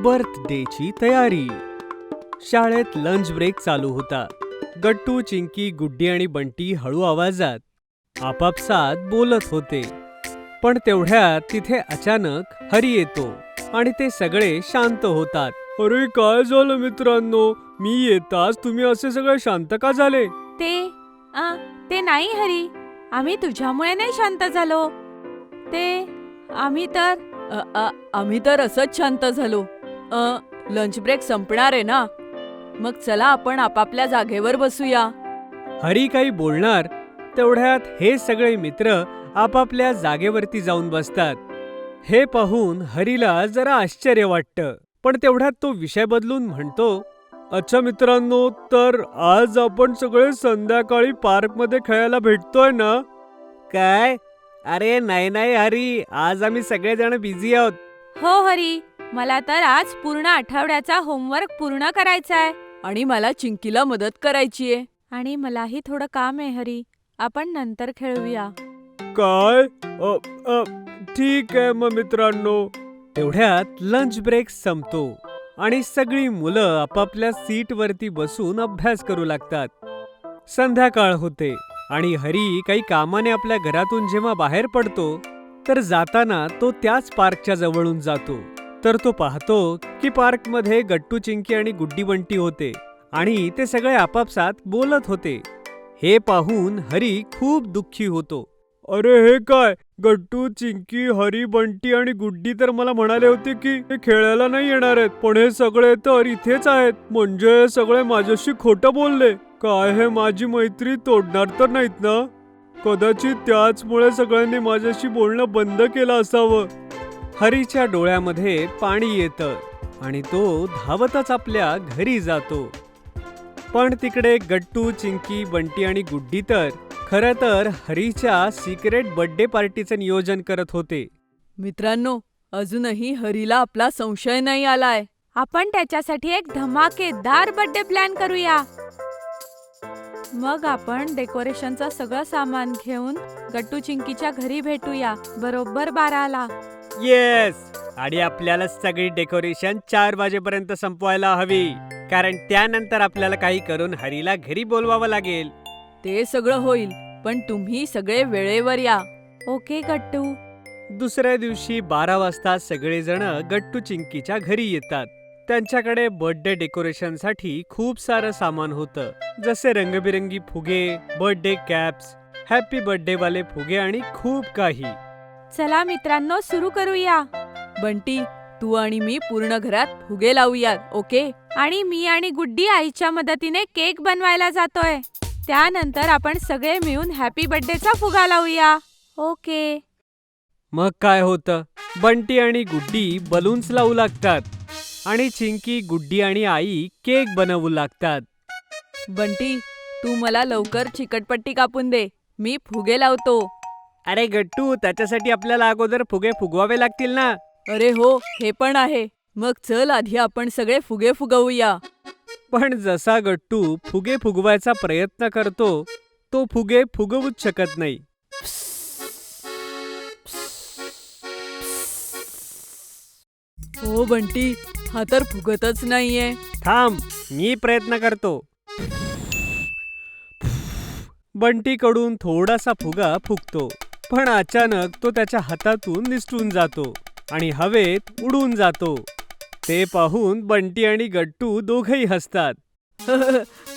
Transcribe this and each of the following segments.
बर्थडेची तयारी. शाळेत lunch break चालू होता. गट्टू, चिंकी, गुड्डी आणि बंटी हळू आवाजात आपापसात बोलत होते. पण तेवढ्यात तिथे अचानक हरी येतो आणि ते सगळे शांत होतात. अरे काय झालं मित्रांनो, मी येताच तुम्ही असे सगळे शांत का झाले? ते नाही हरी, आम्ही तुझ्यामुळे नाही शांत झालो. आम्ही तर असंच शांत झालो. लंच ब्रेक संपणार आहे ना, मग चला आपण आपापल्या जागेवर बसूया. हरी काही बोलणार तेवढ्यात हे सगळे मित्र आपापल्या जागेवरती जाऊन बसतात. हे पाहून हरीला जरा आश्चर्य वाटतं, पण तेवढ्यात तो विषय बदलून म्हणतो, अच्छा मित्रांनो, तर आज आपण सगळे संध्याकाळी पार्कमध्ये खेळायला भेटतोय ना? काय? अरे नाही हरी, आज आम्ही सगळेजण बिझी आहोत. हो हरी, मला तर आज पूर्ण आठवड्याचा होमवर्क पूर्ण करायचा आहे. आणि मला चिंकीला मदत करायची आहे. आणि मलाही थोडं काम आहे हरी, आपण नंतर खेळूया. काय? ठीक आहे मग मित्रांनो. तेवढ्यात लंच ब्रेक संपतो आणि सगळी मुलं आपापल्या सीटवरती बसून अभ्यास करू लागतात. संध्याकाळ होते आणि हरी काही कामाने आपल्या घरातून जेव्हा बाहेर पडतो, तर जाताना तो त्याच पार्कच्या जवळून जातो. तर तो पाहतो की पार्कमध्ये गट्टू, चिंकी आणि गुड्डी, बंटी होते आणि ते सगळे आपापसात बोलत होते. हे पाहून हरी खूप दुःखी होतो. अरे हे काय? गट्टू, चिंकी, हरी, बंटी आणि गुड्डी तर मला म्हणाले होते की ते खेळायला नाही येणार आहेत, पण हे सगळे तर इथेच आहेत. म्हणजे हे सगळे माझ्याशी खोटं बोलले. काय हे माझी मैत्री तोडणार तर नाहीत ना? कदाचित त्याचमुळे सगळ्यांनी माझ्याशी बोलणं बंद केलं असावं. हरीच्या डोळ्यामध्ये पाणी येतं आणि तो धावतच आपल्या घरी जातो. पण तिकडे गट्टू, चिंकी, बंटी आणि गुड्डी तर खरं तर हरीच्या सिक्रेट बर्थडे पार्टीचं नियोजन करत होते. मित्रांनो, अजूनही हरीला आपला संशय नाही आलाय. आपण त्याच्यासाठी एक धमाकेदार बर्थडे प्लॅन करूया. मग आपण डेकोरेशनचं सगळं सामान घेऊन गट्टू, चिंकीच्या घरी भेटूया बरोबर 12ला. येस, आणि आपल्याला सगळी डेकोरेशन 4 वाजेपर्यंत संपवायला हवी, कारण त्यानंतर आपल्याला काही करून हरीला घरी बोलवावं लागेल. ते सगळं होईल, पण तुम्ही सगळे वेळेवर या. ओके गट्टू. दुसऱ्या दिवशी 12 वाजता सगळेजण गट्टू, चिंकीच्या घरी येतात. त्यांच्याकडे बर्थडे डेकोरेशनसाठी खूप सारं सामान होतं, जसे रंगबिरंगी फुगे, बर्थडे कॅप्स, हॅपी बर्थडे वाले फुगे आणि खूप काही. चला मित्रांनो, सुरू करूया. बंटी, तू आणि मी पूर्ण घरात फुगे लावूयात, ओके? आणि मी आणि गुड्डी आईच्या मदतीने केक बनवायला जातोय. त्यानंतर आपण सगळे मिळून हॅपी बर्थडेचा फुगा लावूया, ओके? मग काय होतं, बंटी आणि गुड्डी बलून्स लावू लागतात आणि चिंकी, गुड्डी आणि आई केक बनवू लागतात. बंटी, तू मला लवकर चिकटपट्टी कापून दे, मी फुगे लावतो. अरे गट्टू, त्याच्यासाठी आपल्याला अगोदर फुगे फुगवावे लागतील ना. अरे हो, हे पण आहे. मग चल आधी आपण सगळे फुगे फुगवूया. पण जसा गट्टू फुगे फुगवायचा प्रयत्न करतो, तो फुगे फुगवूच शकत नाही. हो बंटी, हा तर फुगतच नाहीये. थांब, मी प्रयत्न करतो. बंटीकडून थोडासा फुगा फुगतो, पण अचानक तो त्याच्या हातातून निसटून जातो आणि हवेत उडून जातो. ते पाहून बंटी आणि गट्टू दोघेही हसतात.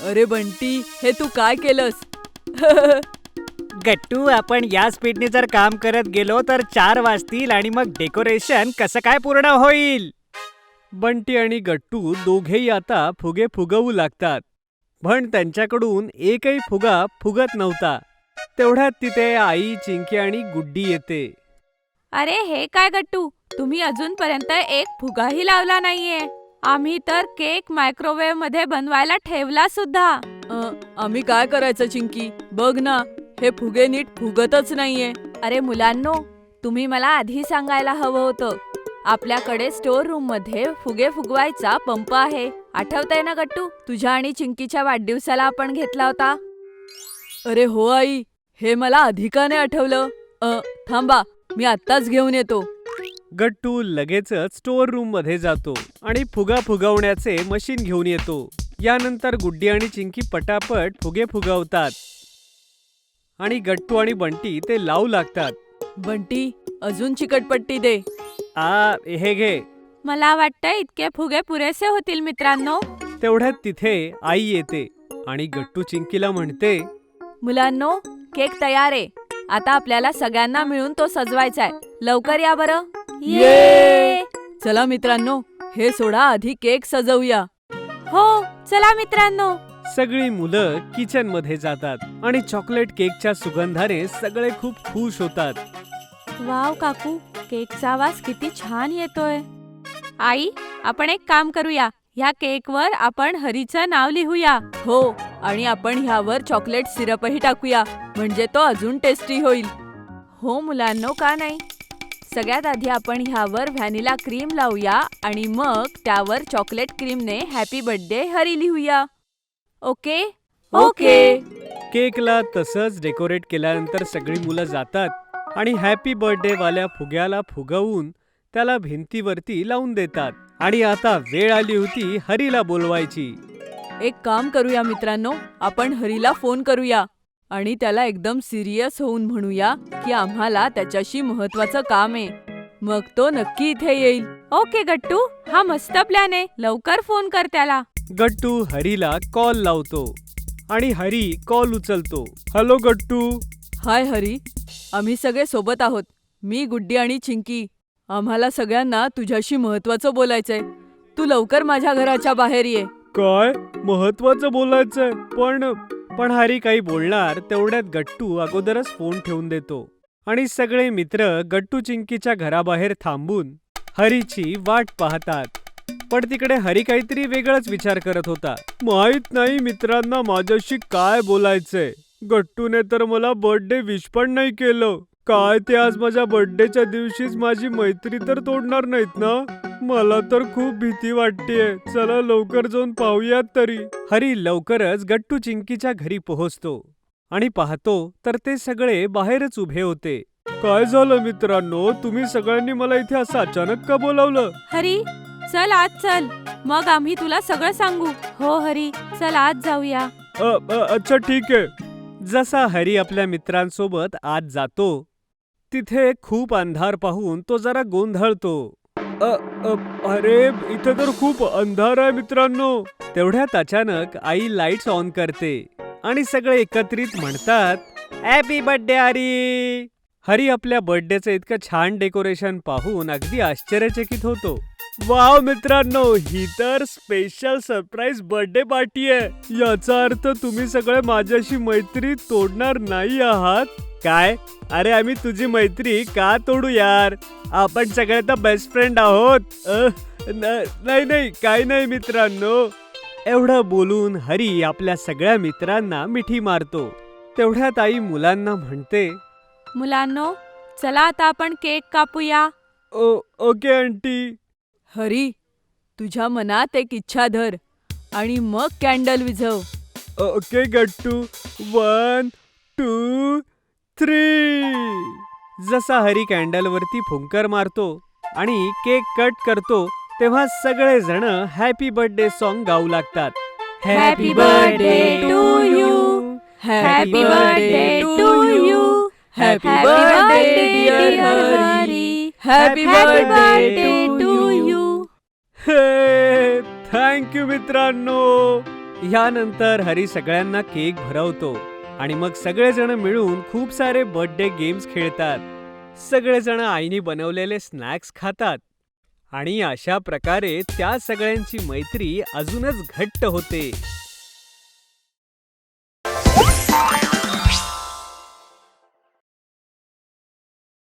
अरे बंटी, हे तू काय केलंस? गट्टू, आपण या स्पीडने जर काम करत गेलो तर 4 वाजतील आणि मग डेकोरेशन कसं काय पूर्ण होईल? बंटी आणि गट्टू दोघेही आता फुगे फुगवू लागतात, पण त्यांच्याकडून एकही फुगा फुगत नव्हता. तेवढ्यात तिथे आई, चिंकी आणि गुड्डी येते. अरे हे काय गट्टू, तुम्ही अजूनपर्यंत एक फुगाही लावला नाहीये. आम्ही तर केक मायक्रोवेव्ह मध्ये बनवायला ठेवला सुद्धा. आम्ही काय करायचं चिंकी, बघ ना, हे फुगे नीट फुगतच नाहीये. अरे मुलांनो, तुम्ही मला आधी सांगायला हवं होतं. आपल्याकडे स्टोर रूम मध्ये फुगे फुगवायचा पंप आहे. आठवतंय ना गट्टू, तुझ्या आणि चिंकीच्या वाढदिवसाला आपण घेतला होता. अरे हो आई, हे मला आधी का नाही आठवलं. थांबा, मी आत्ताच घेऊन येतो. गट्टू लगेचच स्टोअर रूम मध्ये जातो आणि फुगा फुगवण्याचे मशीन घेऊन येतो. यानंतर गुड्डी आणि चिंकी पटापट फुगे फुगवतात आणि गट्टू आणि बंटी ते लावू लागतात. बंटी, अजून चिकटपट्टी दे. हे घे. मला वाटतं इतके फुगे पुरेसे होतील मित्रांनो. तेवढ्यात तिथे आई येते आणि गट्टू चिंकीला म्हणते, मुलांनो, केक तयार आहे. आता आपल्याला सगळ्यांना मिळून तो सजवायचा आहे. लवकर या बरं. ये! चला मित्रांनो, हे सोडा, आधी केक सजवूया. हो, चला मित्रांनो. सगळी मुलं किचन मध्ये जातात आणि चॉकलेट केकच्या सुगंधाने सगळे खूप खुश होतात. वाव काकू, केकचा वास किती छान येतोय. आई, आपण एक काम करूया. ह्या केकवर आपण हरीचं नाव लिहूया. हो, आणि आपण ह्यावर चॉकलेट सिरपही टाकूया, म्हणजे तो अजून टेस्टी होईल. हो मुलांनो, का नाही. सगळ्यात आधी आपण ह्यावर व्हॅनिला क्रीम लावूया आणि मग त्यावर चॉकलेट क्रीमने हॅपी बर्थडे हरी लिहूया. Okay okay. केकला तसंच डेकोरेट केल्यानंतर सगळी मुलं जातात आणि हॅपी बर्थडे वाल्या फुग्याला फुगवून त्याला भिंतीवरती लावून देतात. आणि आता वेळ आली होती हरीला बोलवायची. एक काम करूया मित्रांनो, आपण हरीला फोन करूया आणि त्याला एकदम सिरियस होऊन म्हणूया की आम्हाला त्याच्याशी महत्वाचं काम आहे. मग तो नक्की इथे येईल. ओके गट्टू, हा मस्त प्लॅन आहे. लवकर फोन कर त्याला. गट्टू हरीला कॉल लावतो आणि हरी कॉल उचलतो. हॅलो गट्टू. हाय हरी, आम्ही सगळे सोबत आहोत. मी, गुड्डी आणि चिंकी. आम्हाला सगळ्यांना तुझ्याशी महत्वाचं बोलायचंय. तू लवकर माझ्या घराच्या बाहेर ये. काय महत्वाचं बोलायचंय? पण हरी काही बोलणार तेवढ्यात गट्टू अगोदरच फोन ठेवून देतो आणि सगळे मित्र गट्टू चिंकीच्या घराबाहेर थांबून हरीची वाट पाहतात. पण तिकडे हरी काहीतरी वेगळाच विचार करत होता. माहित नाही मित्रांना माझ्याशी काय बोलायचंय. गट्टूने तर मला बर्थडे विश पण नाही केलं. काय ते आज माझ्या बर्थडेच्या दिवशीच माझी मैत्री तर तोडणार नाहीत ना? मला तर खूप भीती वाटतेय. चला लवकर जाऊन पाहूयात तरी. हरी लवकरच गट्टू चिंकीच्या घरी पोहोचतो आणि पाहतो तर ते सगळे बाहेरच उभे होते. काय झालं मित्रांनो, तुम्ही सगळ्यांनी मला इथे असं अचानक का बोलावलं? हरी, चल आत चल, मग आम्ही तुला सगळं सांगू. हो हरी, चल आत जाऊया. अच्छा ठीक आहे. जसा हरी आपल्या मित्रांसोबत आत जातो तिथे खूप अंधार पाहून तो जरा गोंधळतो. अरे इथे तर खूप अंधार आहे मित्रांनो. तेवढ्यात अचानक आई लाईट्स ऑन करते आणि सगळे एकत्रित म्हणतात, हॅपी बर्थडे हरी. हरी आपल्या बर्थडेचं इतकं छान डेकोरेशन पाहून अगदी आश्चर्यचकित होतो. वाव मित्रांनो, ही तर स्पेशल सरप्राईज बर्थडे पार्टी आहे. याचा अर्थ तुम्ही सगळे माझ्याशी मैत्री तोडणार नाही आहात काय? अरे आम्ही तुझी मैत्री का तोडू यार? आपण सगळे तर बेस्ट फ्रेंड आहोत. नाही काही नाही मित्रांनो. एवढं बोलून हरी आपल्या सगळ्या मित्रांना मिठी मारतो. तेवढ्यात आई मुलांना म्हणते, मुलांनो, चला आता आपण केक कापूया. Okay aunty. हरी, तुझ्या मनात एक इच्छा धर आणि मग कॅन्डल विझव. ओके गट्टू. 1, 2, 3. जसा हरी कॅन्डलवरती फुंकर मारतो आणि केक कट करतो तेव्हा सगळे जण हॅपी बर्थडे सॉन्ग गाऊ लागतात. Happy birthday to you, happy birthday to you, happy birthday dear Hari, happy birthday to you. Hey thank you मित्रांनो. यानंतर हरी सगळ्यांना केक भरवतो आणि मग सगळेजण मिळून खूप सारे बर्थडे गेम्स खेळतात. सगळेजण आईने बनवलेले स्नॅक्स खातात आणि अशा प्रकारे त्या सगळ्यांची मैत्री अजूनच घट्ट होते.